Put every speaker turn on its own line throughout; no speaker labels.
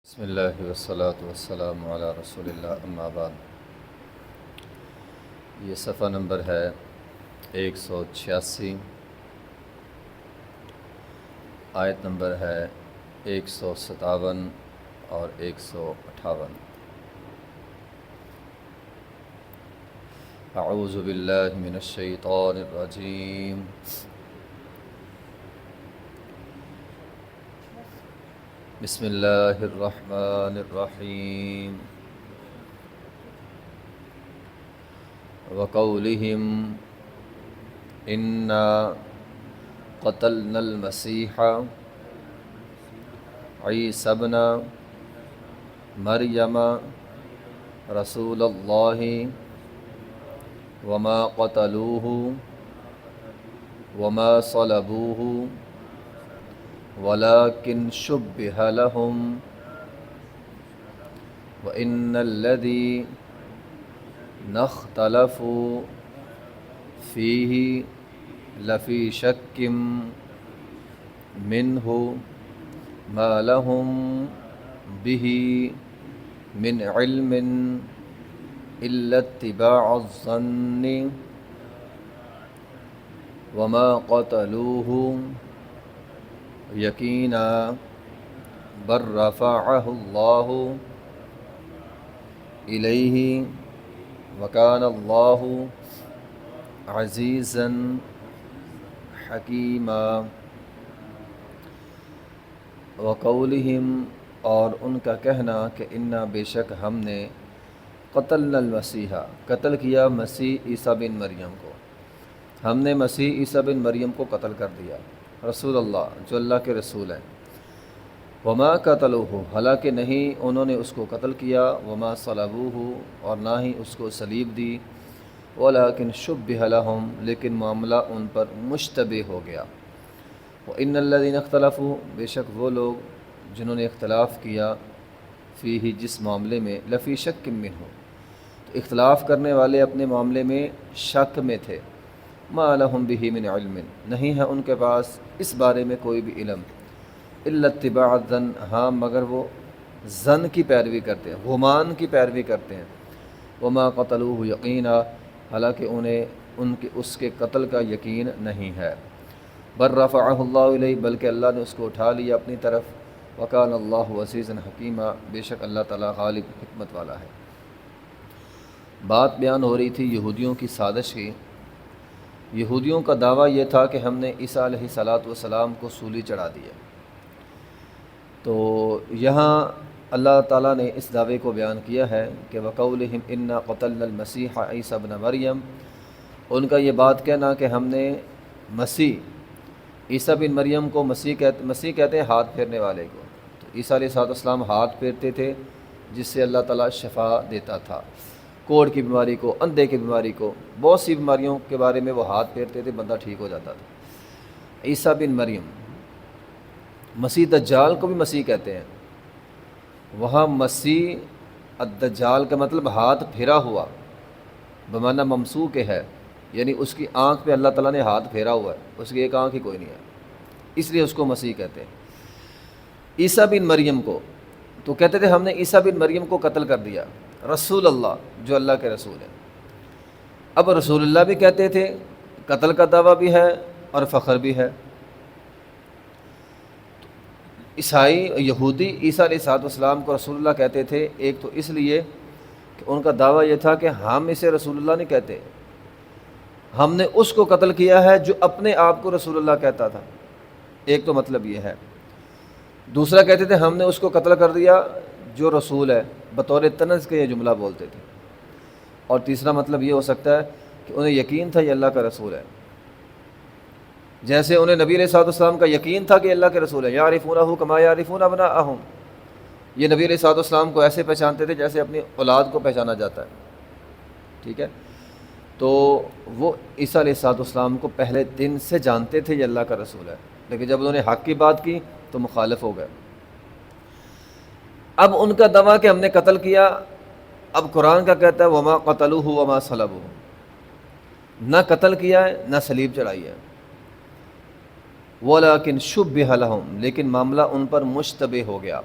بسم اللہ والصلاة والسلام علی رسول اللہ اما بعد۔ یہ صفحہ نمبر ہے 186، آیت نمبر ہے 157 اور 158۔ اعوذ باللہ من الشیطان الرجیم، بسم اللہ الرحمن الرحیم۔ وقولہم انا قتلنا المسیح عیسی ابن مریم رسول اللہ وما قتلوہ وما صلبوہ ولكن شبه لهم وإن الذين اختلفوا فيه لفي شك منه ما لهم به من علم إلا اتباع الظن وما قتلوه یقینا بل رفعہ اللہ الیہ وکان اللہ عزیزا حکیما۔ وقولہم، اور ان کا کہنا کہ انا بے شک ہم نے قتلنا المسیح قتل کیا مسیح عیسیٰ بن مریم کو، ہم نے مسیح عیسیٰ بن مریم کو قتل کر دیا، رسول اللہ جو اللہ کے رسول ہیں۔ وما قتلوہ، حالانکہ نہیں انہوں نے اس کو قتل کیا، وما صلبوہ، اور نہ ہی اس کو صلیب دی، ولیکن شبہ لہم، لیکن معاملہ ان پر مشتبہ ہو گیا۔ وإن الذین اختلفوا، بے شک وہ لوگ جنہوں نے اختلاف کیا، فیہ جس معاملے میں، لفی شک منہ، تو اختلاف کرنے والے اپنے معاملے میں شک میں تھے، ما لہم بہ من علم، نہیں ہے ان کے پاس اس بارے میں کوئی بھی علم، الا اتباع الظن، ہاں مگر وہ ظن کی پیروی کرتے ہیں، گمان کی پیروی کرتے ہیں۔ وما قتلوہ یقینا، حالانکہ انہیں اس کے قتل کا یقین نہیں ہے۔ بل رفعہ اللہ الیہ، بلکہ اللہ نے اس کو اٹھا لیا اپنی طرف، وکان اللہ عزیزا حکیما، بے شک اللہ تعالیٰ غالب حکمت والا ہے۔ بات بیان ہو رہی تھی یہودیوں کی سازش کی۔ یہودیوں کا دعویٰ یہ تھا کہ ہم نے عیسیٰ علیہ السلام کو سولی چڑھا دیا۔ تو یہاں اللہ تعالیٰ نے اس دعوے کو بیان کیا ہے کہ وقولہم انا قتلنا المسیح عیسی ابن مریم، ان کا یہ بات کہنا کہ ہم نے مسیح عیسیٰ بن مریم کو، مسیح کہتے ہیں ہاتھ پھیرنے والے کو، تو عیسیٰ علیہ السلام ہاتھ پھیرتے تھے جس سے اللہ تعالیٰ شفا دیتا تھا، کوڑ کی بیماری کو، اندھے کی بیماری کو، بہت سی بیماریوں کے بارے میں وہ ہاتھ پھیرتے تھے، بندہ ٹھیک ہو جاتا تھا۔ عیسیٰ بن مریم، مسیح دجال کو بھی مسیح کہتے ہیں، وہاں مسیح الدجال کا مطلب ہاتھ پھیرا ہوا بمعنی ممسوح ہے، یعنی اس کی آنکھ پہ اللہ تعالیٰ نے ہاتھ پھیرا ہوا ہے، اس کی ایک آنکھ ہی کوئی نہیں ہے، اس لیے اس کو مسیح کہتے ہیں۔ عیسیٰ بن مریم کو تو کہتے تھے ہم نے عیسیٰ بن مریم کو قتل کر دیا، رسول اللہ جو اللہ کے رسول ہیں۔ اب رسول اللہ بھی کہتے تھے، قتل کا دعویٰ بھی ہے اور فخر بھی ہے۔ عیسائی یہودی عیسیٰ علیہ السلام کو رسول اللہ کہتے تھے، ایک تو اس لیے کہ ان کا دعویٰ یہ تھا کہ ہم اسے رسول اللہ نہیں کہتے، ہم نے اس کو قتل کیا ہے جو اپنے آپ کو رسول اللہ کہتا تھا، ایک تو مطلب یہ ہے۔ دوسرا کہتے تھے ہم نے اس کو قتل کر دیا جو رسول ہے، بطور طنز کے یہ جملہ بولتے تھے۔ اور تیسرا مطلب یہ ہو سکتا ہے کہ انہیں یقین تھا یہ اللہ کا رسول ہے، جیسے انہیں نبی علیہ السلام کا یقین تھا کہ اللہ کے رسول ہے، یعرفونہ کما یعرفون ابناءہم، یہ نبی علیہ السلام کو ایسے پہچانتے تھے جیسے اپنی اولاد کو پہچانا جاتا ہے، ٹھیک ہے۔ تو وہ عیسیٰ علیہ السلام کو پہلے دن سے جانتے تھے یہ اللہ کا رسول ہے، لیکن جب انہوں نے حق کی بات کی تو مخالف ہو گئے۔ اب ان کا دعویٰ کہ ہم نے قتل کیا، اب قرآن کا کہتا ہے وما قتلوہ وما صلبوہ، نہ قتل کیا ہے نہ صلیب چڑھائی ہے، ولیکن شبہ لہم، لیکن معاملہ ان پر مشتبہ ہو گیا،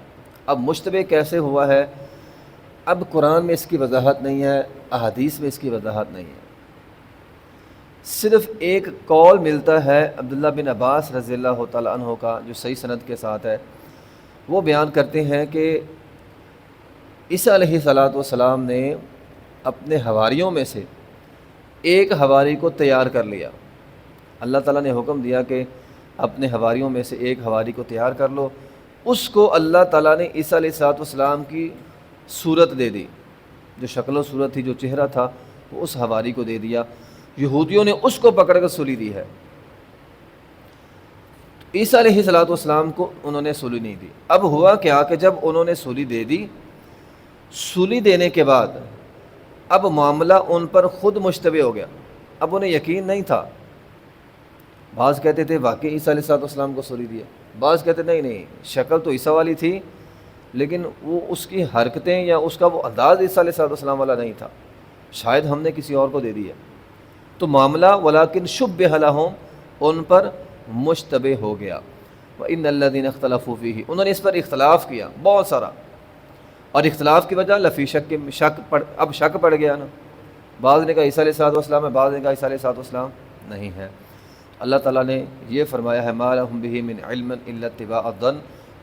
اب مشتبہ کیسے ہوا ہے؟ اب قرآن میں اس کی وضاحت نہیں ہے، احادیث میں اس کی وضاحت نہیں ہے، صرف ایک قول ملتا ہے عبداللہ بن عباس رضی اللہ تعالیٰ عنہ کا، جو صحیح سند کے ساتھ ہے۔ وہ بیان کرتے ہیں کہ عیسیٰ علیہ السلام نے اپنے حواریوں میں سے ایک حواری کو تیار کر لیا۔ اللہ تعالیٰ نے حکم دیا کہ اپنے حواریوں میں سے ایک حواری کو تیار کر لو۔ اس کو اللہ تعالیٰ نے عیسیٰ علیہ السلام کی صورت دے دی، جو شکل و صورت تھی، جو چہرہ تھا، وہ اس حواری کو دے دیا۔ یہودیوں نے اس کو پکڑ کر سولی دی ہے، عیسیٰ علیہ السلام کو انہوں نے سولی نہیں دی۔ اب ہوا کیا کہ جب انہوں نے سولی دے دی، سولی دینے کے بعد اب معاملہ ان پر خود مشتبہ ہو گیا، اب انہیں یقین نہیں تھا۔ بعض کہتے تھے واقعی عیسیٰ علیہ السلام کو سولی دیا، بعض کہتے نہیں شکل تو عیسیٰ والی تھی، لیکن وہ اس کی حرکتیں یا اس کا وہ انداز عیسیٰ علیہ السلام والا نہیں تھا، شاید ہم نے کسی اور کو دے دیا۔ تو معاملہ ولیکن شبہ لہم، ان پر مشتبہ ہو گیا۔ وَإِنَّ الَّذِينَ اخْتَلَفُوا فِيهِ، انہوں نے اس پر اختلاف کیا بہت سارا، اور اختلاف کی وجہ لفی اب شک پڑ گیا نا، بعض نے کہا عیسیٰ علیہ السلام ہے، بعض نے کہا عیسیٰ علیہ السلام نہیں ہے۔ اللہ تعالیٰ نے یہ فرمایا ہے مَا لَهُم بِهِ مِنْ عِلْمٍ إِلَّا اتِّبَاعَ الظَّنِّ،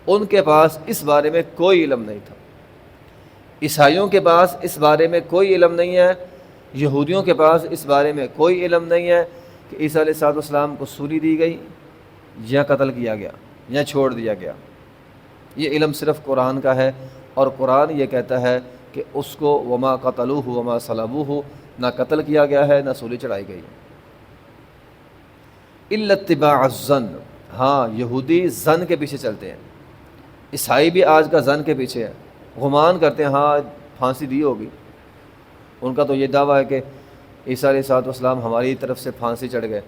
ان کے پاس اس بارے میں کوئی علم نہیں تھا، عیسائیوں کے پاس اس بارے میں کوئی علم نہیں ہے، یہودیوں کے پاس اس بارے میں کوئی علم نہیں ہے کہ عیسیٰ علیہ السلام کو سولی دی گئی یا قتل کیا گیا یا چھوڑ دیا گیا۔ یہ علم صرف قرآن کا ہے، اور قرآن یہ کہتا ہے کہ اس کو وما قتلوہ وما صلبوہ، نہ قتل کیا گیا ہے نہ سولی چڑھائی گئی۔ الا اتباع الظن، ہاں یہودی ظن کے پیچھے چلتے ہیں، عیسائی بھی آج کا ظن کے پیچھے ہے، گمان کرتے ہیں ہاں پھانسی دی ہوگی۔ ان کا تو یہ دعویٰ ہے کہ عیسیٰ علیہ السلام ہماری طرف سے پھانسی چڑھ گئے،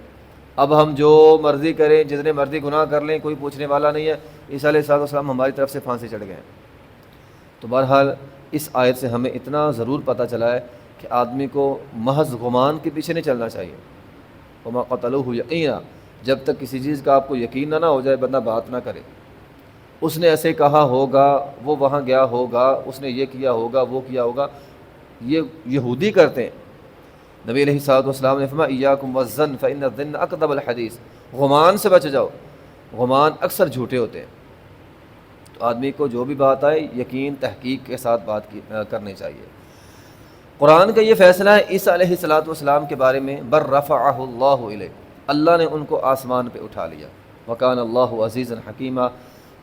اب ہم جو مرضی کریں، جتنے مرضی گناہ کر لیں، کوئی پوچھنے والا نہیں ہے، عیسیٰ علیہ السلام ہماری طرف سے پھانسی چڑھ گئے ہیں۔ تو بہرحال اس آیت سے ہمیں اتنا ضرور پتہ چلا ہے کہ آدمی کو محض گمان کے پیچھے نہیں چلنا چاہیے۔ وما قتلوہ یقینا، جب تک کسی چیز کا آپ کو یقین نہ ہو جائے بندہ بات نہ کرے۔ اس نے ایسے کہا ہوگا، وہ وہاں گیا ہوگا، اس نے یہ کیا ہوگا، وہ کیا ہوگا، یہ یہودی کرتے ہیں۔ نبی علیہ السلام نے فرمایا ایاکم والظن فإن الظن اکذب الحدیث، گمان سے بچ جاؤ، گمان اکثر جھوٹے ہوتے ہیں۔ تو آدمی کو جو بھی بات آئے یقین تحقیق کے ساتھ بات کرنی چاہیے۔ قرآن کا یہ فیصلہ ہے عیسیٰ علیہ السلام کے بارے میں، بر رفعہ اللہ الیہ، اللہ نے ان کو آسمان پہ اٹھا لیا۔ وکان اللہ عزیزا حکیما،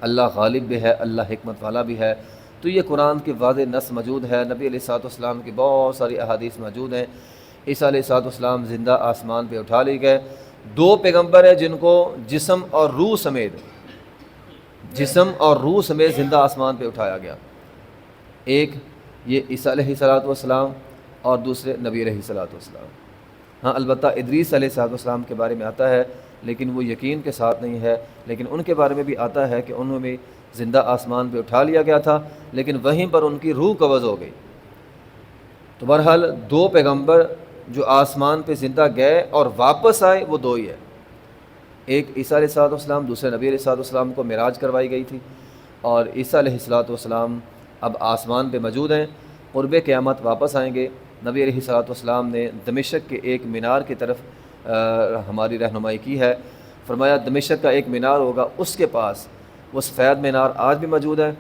اللہ غالب بھی ہے، اللہ حکمت والا بھی ہے۔ تو یہ قرآن کی واضح نص موجود ہے، نبی علیہ السلام کی بہت ساری احادیث موجود ہیں۔ عیسیٰ علیہ السلام زندہ آسمان پہ اٹھا لیے گئے۔ دو پیغمبر ہیں جن کو جسم اور روح سمیت زندہ آسمان پہ اٹھایا گیا، ایک یہ عیسیٰ علیہ السلام اور دوسرے نبی علیہ السلام۔ ہاں البتہ ادریس علیہ السلام کے بارے میں آتا ہے، لیکن وہ یقین کے ساتھ نہیں ہے، لیکن ان کے بارے میں بھی آتا ہے کہ انہوں نے زندہ آسمان پہ اٹھا لیا گیا تھا، لیکن وہیں پر ان کی روح قبض ہو گئی۔ تو بہرحال دو پیغمبر جو آسمان پہ زندہ گئے اور واپس آئے وہ دو ہی ہے، ایک عیسیٰ علیہ السلام، دوسرے نبی علیہ السلام کو معراج کروائی گئی تھی، اور عیسیٰ علیہ السلام اب آسمان پہ موجود ہیں، قرب قیامت واپس آئیں گے۔ نبی علیہ السلام نے دمشق کے ایک مینار کی طرف ہماری رہنمائی کی ہے، فرمایا دمشق کا ایک مینار ہوگا، اس کے پاس وہ سفید مینار آج بھی موجود ہے۔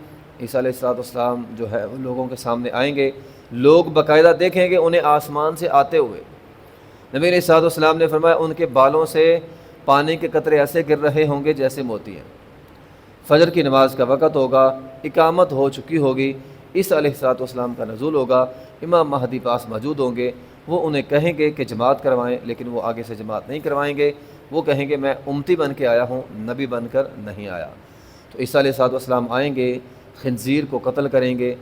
عیسیٰ علیہ السلام جو ہے ان لوگوں کے سامنے آئیں گے، لوگ باقاعدہ دیکھیں گے انہیں آسمان سے آتے ہوئے۔ نبی علیہ السلام نے فرمایا ان کے بالوں سے پانی کے قطرے ایسے گر رہے ہوں گے جیسے موتی ہیں۔ فجر کی نماز کا وقت ہوگا، اقامت ہو چکی ہوگی، عیسیٰ علیہ السلام کا نزول ہوگا، امام مہدی پاس موجود ہوں گے، وہ انہیں کہیں گے کہ جماعت کروائیں، لیکن وہ آگے سے جماعت نہیں کروائیں گے، وہ کہیں گے میں امتی بن کے آیا ہوں، نبی بن کر نہیں آیا۔ تو عیسیٰ علیہ السلام آئیں گے، خنزیر کو قتل کریں گے،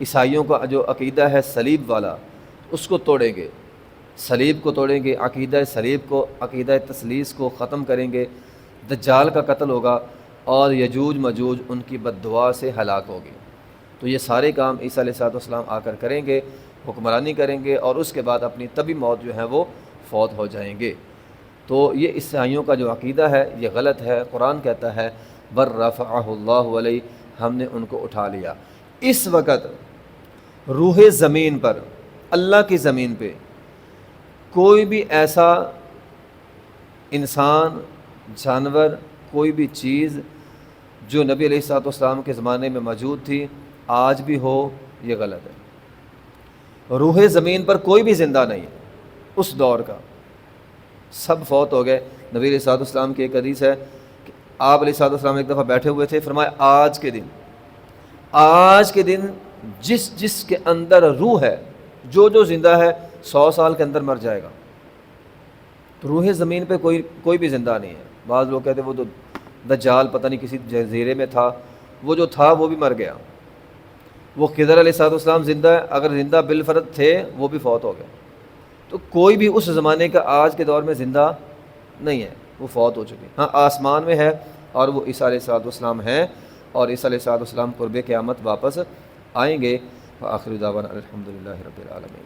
عیسائیوں کا جو عقیدہ ہے صلیب والا اس کو توڑیں گے، صلیب کو توڑیں گے، عقیدہ صلیب کو، عقیدہ تثلیث کو ختم کریں گے، دجال کا قتل ہوگا، اور یجوج مجوج ان کی بد دعا سے ہلاک ہوگی۔ تو یہ سارے کام عیسیٰ علیہ السلام آ کر کریں گے، حکمرانی کریں گے، اور اس کے بعد اپنی طبی موت جو ہے وہ فوت ہو جائیں گے۔ تو یہ عیسائیوں کا جو عقیدہ ہے یہ غلط ہے۔ قرآن کہتا ہے بر رفعہ اللہ علیہ، ہم نے ان کو اٹھا لیا۔ اس وقت روح زمین پر، اللہ کی زمین پہ کوئی بھی ایسا انسان، جانور، کوئی بھی چیز جو نبی علیہ الصلوۃ والسلام کے زمانے میں موجود تھی آج بھی ہو، یہ غلط ہے۔ روح زمین پر کوئی بھی زندہ نہیں ہے اس دور کا، سب فوت ہو گئے۔ نبی علیہ الصلوۃ والسلام کی ایک حدیث ہے کہ آپ علیہ الصلوۃ والسلام ایک دفعہ بیٹھے ہوئے تھے، فرمایا آج کے دن جس کے اندر روح ہے، جو زندہ ہے 100 سال کے اندر مر جائے گا۔ تو روح زمین پہ کوئی بھی زندہ نہیں ہے۔ بعض لوگ کہتے ہیں وہ تو دجال پتہ نہیں کسی جزیرے میں تھا، وہ جو تھا وہ بھی مر گیا۔ وہ خضر علیہ الصلوۃ والسلام زندہ ہے، اگر زندہ بالفرض تھے وہ بھی فوت ہو گئے۔ تو کوئی بھی اس زمانے کا آج کے دور میں زندہ نہیں ہے، وہ فوت ہو چکے۔ ہاں آسمان میں ہے اور وہ عیسیٰ علیہ الصلوۃ والسلام ہیں، اور عیسیٰ علیہ الصلوۃ والسلام قرب قیامت واپس آئیں گے۔ وآخر دعوانا الحمدللہ رب العالمین۔